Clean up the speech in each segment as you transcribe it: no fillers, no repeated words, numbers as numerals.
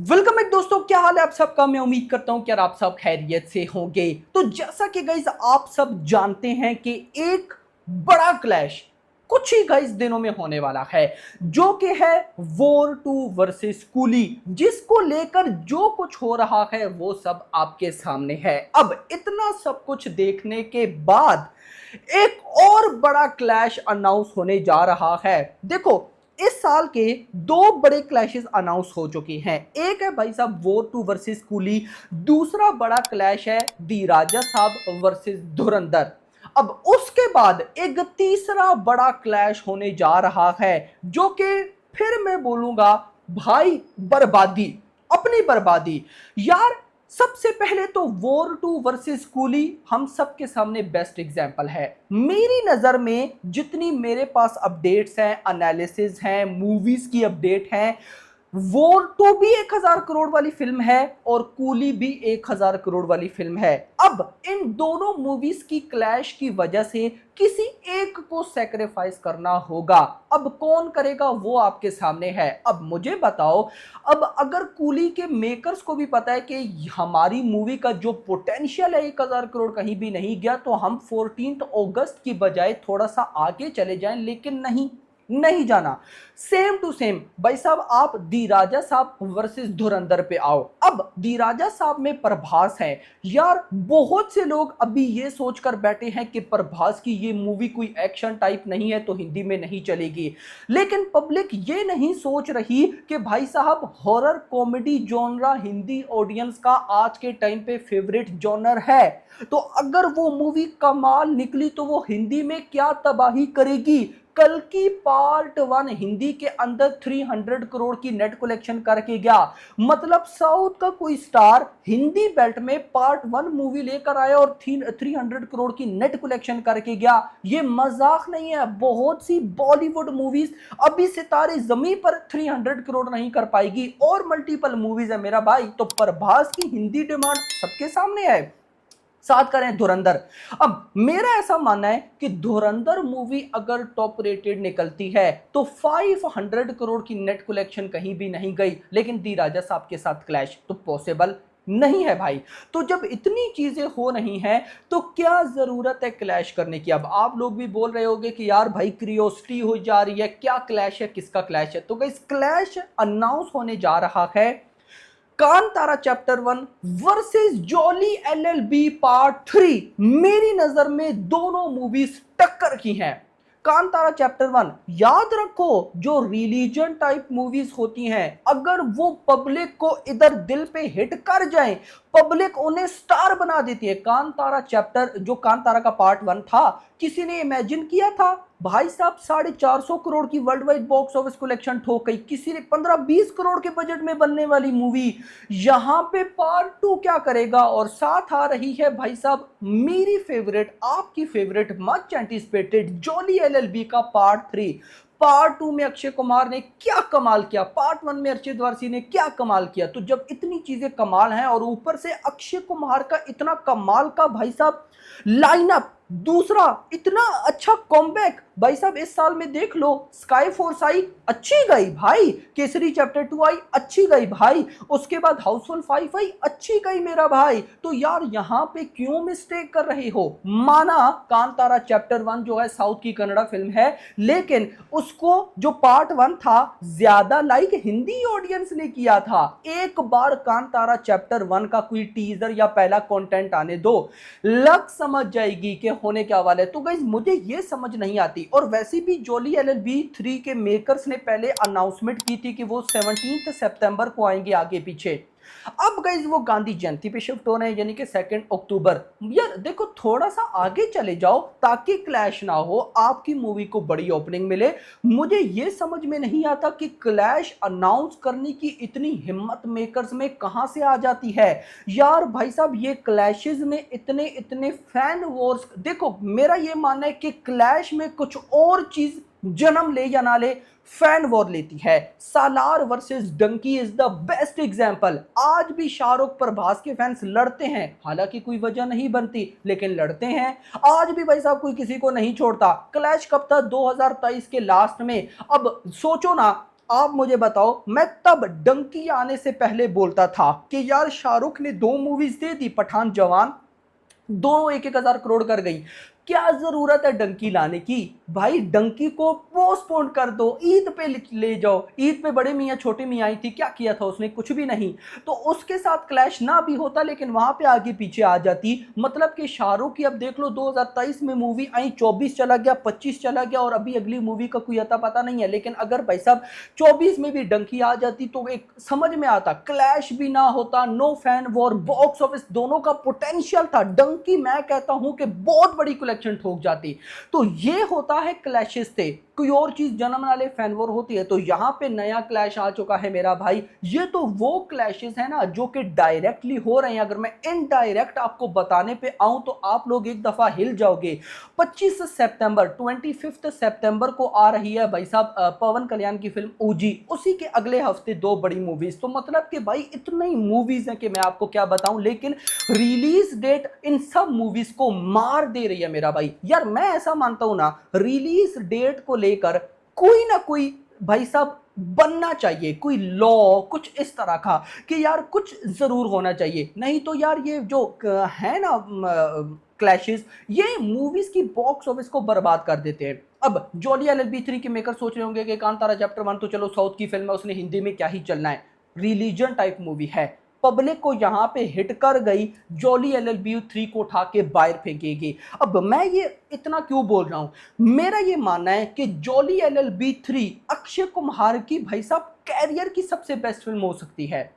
Welcome एक दोस्तों, क्या हाल है आप सबका। मैं उम्मीद करता हूं कि यार आप सब खैरियत से होंगे। तो जैसा कि गाइस आप सब जानते हैं कि एक बड़ा क्लैश कुछ ही गाइस दिनों में होने वाला है, जो कि है वॉर 2 वर्सेस कूली, जिसको लेकर जो कुछ हो रहा है वो सब आपके सामने है। अब इतना सब कुछ देखने के बाद एक और बड़ा क्लैश अनाउंस होने जा रहा है। देखो, इस साल के दो बड़े क्लैशेस अनाउंस हो चुके हैं। एक है भाई साहब वॉर 2 वर्सेस कूली, दूसरा बड़ा क्लैश है दी राजा साहब वर्सेस धुरंधर। अब उसके बाद एक तीसरा बड़ा क्लैश होने जा रहा है, जो कि फिर मैं बोलूंगा भाई बर्बादी, अपनी बर्बादी। यार सबसे पहले तो वॉर 2 वर्सेस कूली हम सबके सामने बेस्ट एग्जांपल है। मेरी नजर में जितनी मेरे पास अपडेट्स हैं, एनालिसिस हैं, मूवीज की अपडेट हैं, वॉर 2 भी 1000 करोड़ वाली फिल्म है और कूली भी 1000 करोड़ वाली फिल्म है। अब इन दोनों मूवीज की क्लैश की वजह से किसी एक को सैक्रिफाइस करना होगा। अब कौन करेगा वो आपके सामने है। अब मुझे बताओ, अब अगर कूली के मेकर्स को भी पता है कि हमारी मूवी का जो पोटेंशियल है 1000 करोड़ कहीं भी नहीं गया, तो हम 14 अगस्त की बजाय थोड़ा सा आगे चले जाएं, लेकिन नहीं, नहीं जाना। सेम टू सेम भाई साहब, आप दी राजा साहब वर्सेस धुरंधर पे आओ। अब दी राजा साहब में प्रभास है। यार बहुत से लोग अभी ये सोचकर बैठे हैं कि प्रभास की ये मूवी कोई एक्शन टाइप नहीं है तो हिंदी में नहीं चलेगी, लेकिन पब्लिक ये नहीं सोच रही कि भाई साहब horror comedy genre Hindi audience का आज के टाइम पे फेवरेट जॉनर है। तो अगर वो मूवी कमाल निकली तो वो हिंदी में क्या तबाही करेगी। कल की पार्ट 1 हिंदी के अंदर 300 करोड़ की नेट कलेक्शन करके गया। मतलब साउथ का कोई स्टार हिंदी बेल्ट में पार्ट 1 मूवी लेकर आया और 300 करोड़ की नेट कलेक्शन करके गया। ये मजाक नहीं है। बहुत सी बॉलीवुड मूवीज अभी सितारे जमीन पर 300 करोड़ नहीं कर पाएगी, और मल्टीपल मूवीज है मेरा भाई। तो प्रभास की हिंदी डिमांड सबके सामने है। साथ करें धुरंधर। अब मेरा ऐसा मानना है कि धुरंधर मूवी अगर टॉप रेटेड निकलती है तो 500 करोड़ की नेट कलेक्शन कहीं भी नहीं गई, लेकिन दी राजा साहब के साथ क्लैश तो पॉसिबल नहीं है भाई। तो जब इतनी चीजें हो रही हैं तो क्या जरूरत है क्लैश करने की। अब आप लोग भी बोल रहे होंगे कि यार भाई क्रियोसिटी हो जा रही है, क्या क्लैश है, किसका क्लैश है। तो गाइस क्लैश अनाउंस होने जा रहा है Kantara chapter 1 versus jolly LLB part 3। मेरी नजर में दोनों मूवीज टक्कर की हैं। कांतारा चैप्टर 1, याद रखो जो रिलीजन टाइप मूवीज होती हैं, अगर वो पब्लिक को इधर दिल पे हिट कर जाए, पब्लिक उन्हें स्टार बना देती है। कांतारा चैप्टर, जो कांतारा का पार्ट 1 था, किसी ने इमेजिन किया था भाई साहब 450 करोड़ की world wide box office collection ठोक गई। किसी ने 15-20 करोड़ के बजट में बनने वाली मूवी यहां पे पार्ट 2 क्या करेगा। और साथ आ रही है भाई साहब मेरी फेवरेट, आपकी favourite, much anticipated jolly LLB का पार्ट 3। पार्ट 2 में अक्षय कुमार ने क्या कमाल किया, पार्ट 1 में अर्चित वारसी ने क्या कमाल किया। तो जब इतनी चीजें कमाल हैं और ऊपर से अक्षय कुमार का इतना कमाल का भाई साहब लाइनअप, दूसरा इतना अच्छा कॉमबैक, भाई साहब इस साल में देख लो, स्काई फोर्स आई अच्छी गई भाई, केसरी चैप्टर 2 आई अच्छी गई भाई, उसके बाद हाउसफुल 5 आई अच्छी गई मेरा भाई। तो यार यहां पे क्यों मिस्टेक कर रहे हो। माना कांतारा चैप्टर 1 जो है साउथ की कन्नड़ा फिल्म है, लेकिन उसको जो पार्ट 1 था ज्यादा लाइक हिंदी ऑडियंस ने किया था। एक बार कांतारा चैप्टर 1 का कोई टीजर या पहला कंटेंट आने दो, लग समझ जाएगी कि होने क्या वाला है। तो गाइस मुझे ये समझ नहीं आती। और वैसे भी जॉली एलएलबी 3 के मेकर्स ने पहले अनाउंसमेंट की थी कि वो 17 सितंबर को आएंगे आगे पीछे। अब गाइस वो गांधी जयंती पे शिफ्ट हो रहे हैं, यानी कि 2 अक्टूबर। यार देखो थोड़ा सा आगे चले जाओ ताकि क्लैश ना हो, आपकी मूवी को बड़ी ओपनिंग मिले। मुझे ये समझ में नहीं आता कि क्लैश अनाउंस करने की इतनी हिम्मत मेकर्स में कहां से आ जाती है। यार भाई साहब ये क्लैशेस में इतने इतने फैन वॉर्स, देखो मेरा ये मानना है कि क्लैश में कुछ और चीज जन्म ले या ना ले, फैन वॉर लेती है। Salaar versus Dunki is the best example. आज भी शाहरुख प्रभास के फैंस लड़ते हैं, हालांकि कोई वजह नहीं बनती लेकिन लड़ते हैं। आज भी भाई साहब कोई किसी को नहीं छोड़ता। क्लैश कब था, 2023 के लास्ट में। अब सोचो ना, आप मुझे बताओ, मैं तब डंकी आने से पहले बोलता था कि यार शाहरुख ने 2 मूवीज दे दी, पठान जवान, दोनों 1-1 हजार करोड़ कर गई, क्या जरूरत है डंकी लाने की? भाई डंकी को पोस्टपोन कर दो, ईद पे ले जाओ। ईद पे बड़े मियाँ छोटे मियाँ आई थी, क्या किया था उसने? कुछ भी नहीं। तो उसके साथ क्लैश ना भी होता, लेकिन वहां पे आगे पीछे आ जाती। मतलब कि शाहरुख की अब देख लो 2023 में मूवी आई, 24 चला गया, 25 चला गया, और अभी अगली मूवी का कोई अता पता नहीं है। लेकिन अगर भाई साहब 24 में भी डंकी आ जाती तो एक समझ में आता, क्लैश भी ना होता, no fan war, box office दोनों का पोटेंशियल था। डंकी मैं कहता हूं कि बहुत बड़ी कलेक्शन ठोक जाती। तो ये होता है क्लैशेस थे, कोई और चीज जन्म वाले फैन वॉर होती है। तो यहां पे नया क्लैश आ चुका है मेरा भाई। ये तो वो क्लैशेस है ना जो कि डायरेक्टली हो रहे हैं। अगर मैं इनडायरेक्ट आपको बताने पे आऊं तो आप लोग एक दफा हिल जाओगे। 25 सितंबर 25 सितंबर को आ रही है भाई साहब पवन कल्याण की फिल्म ओजी। उसी के अगले हफ्ते 2 बड़ी मूवीज। तो मतलब कि भाई इतनी मूवीज हैं कि मैं आपको क्या बताऊं। लेकिन रिलीज डेट इन सब मूवीज को मार दे रही है मेरा भाई। यार मैं ऐसा मानता हूं ना, रिलीज डेट को लेकर कोई ना कोई भाई साहब बनना चाहिए, कोई लॉ कुछ इस तरह का कि यार कुछ जरूर होना चाहिए। नहीं तो यार ये जो है ना क्लैशेस, ये मूवीज की बॉक्स ऑफिस को बर्बाद कर देते हैं। अब जॉली एलएलबी 3 के मेकर सोच रहे होंगे कि कांतारा चैप्टर 1 तो चलो साउथ की फिल्म है, उसने हिंदी में क्या ही चलना है, रिलीजन टाइप मूवी है, पब्लिक को यहां पे हिट कर गई, जॉली एलएलबी 3 को उठा के बाहर फेंकेगी। अब मैं ये इतना क्यों बोल रहा हूं, मेरा ये मानना है कि जॉली एलएलबी 3 अक्षय कुमार की भाई साहब कैरियर की सबसे बेस्ट फिल्म हो सकती है।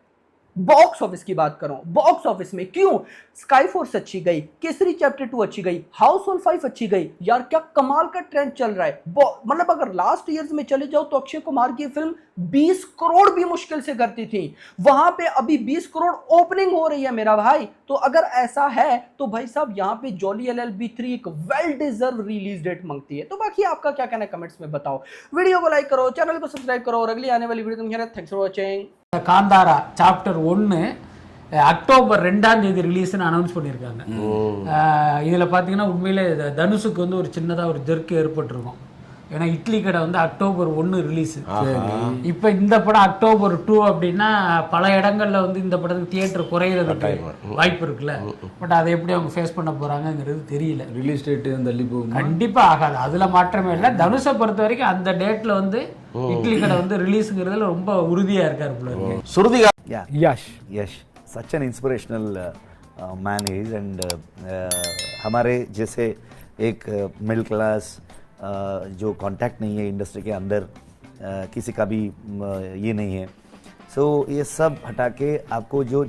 बॉक्स ऑफिस की बात करो, बॉक्स ऑफिस में क्यों, स्काई फोर्स अच्छी गई, केसरी चैप्टर 2 अच्छी गई, हाउसफुल 5 अच्छी गई। यार क्या कमाल का ट्रेंड चल रहा है। मतलब अगर लास्ट ईयर्स में चले जाओ तो अक्षय कुमार की फिल्म 20 करोड़ भी मुश्किल से करती थी, वहां पे अभी 20 करोड़ ओपनिंग हो रही है मेरा भाई। तो अगर ऐसा है तो भाई साहब यहां पे जॉली एलएलबी 3 एक वेल डिजर्व रिलीज डेट मांगती है। तो बाकी आपका क्या कहना है कमेंट्स में बताओ। वीडियो को लाइक करो, चैनल को सब्सक्राइब करो, और अगली आने वाली video thanks for watching. Kantara chapter 1 October 2ஆம் தேதி ரிலீஸ்னு அனௌன்ஸ் பண்ணியிருக்காங்க. இதில் பார்த்தீங்கன்னா உண்மையிலே தனுஷுக்கு வந்து ஒரு சின்னதாக ஒரு ஜெர்க்கு ஏற்பட்டிருக்கும். ஏன்னா இட்லி கடை வந்து அக்டோபர் 1 ரிலீஸ். இப்போ இந்த படம் அக்டோபர் 2 அப்படின்னா பல இடங்கள்ல வந்து இந்த படத்துக்கு தியேட்டர் குறையிறதுக்கு வாய்ப்பு இருக்குல்ல. பட் அதை எப்படி அவங்க ஃபேஸ் பண்ண போறாங்கிறது தெரியல. ரிலீஸ் டேட் தள்ளி போகும் கண்டிப்பா ஆகாது, அதுல மாற்றமே இல்லை. தனுஷை பொறுத்த வரைக்கும் அந்த டேட்ல வந்து இட்லி கடை வந்து ரிலீஸ்ங்கிறதுல ரொம்ப உறுதியா இருக்காரு போல இருக்கு. Surudhiga. Yeah. Yash. Such an inspirational man he is, and हमारे जैसे एक मिडिल क्लास जो कांटेक्ट नहीं है इंडस्ट्री के अंदर, किसी का भी ये नहीं है। सो ये सब हटा के आपको जो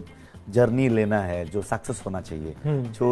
जर्नी लेना है, जो सक्सेस होना चाहिए, जो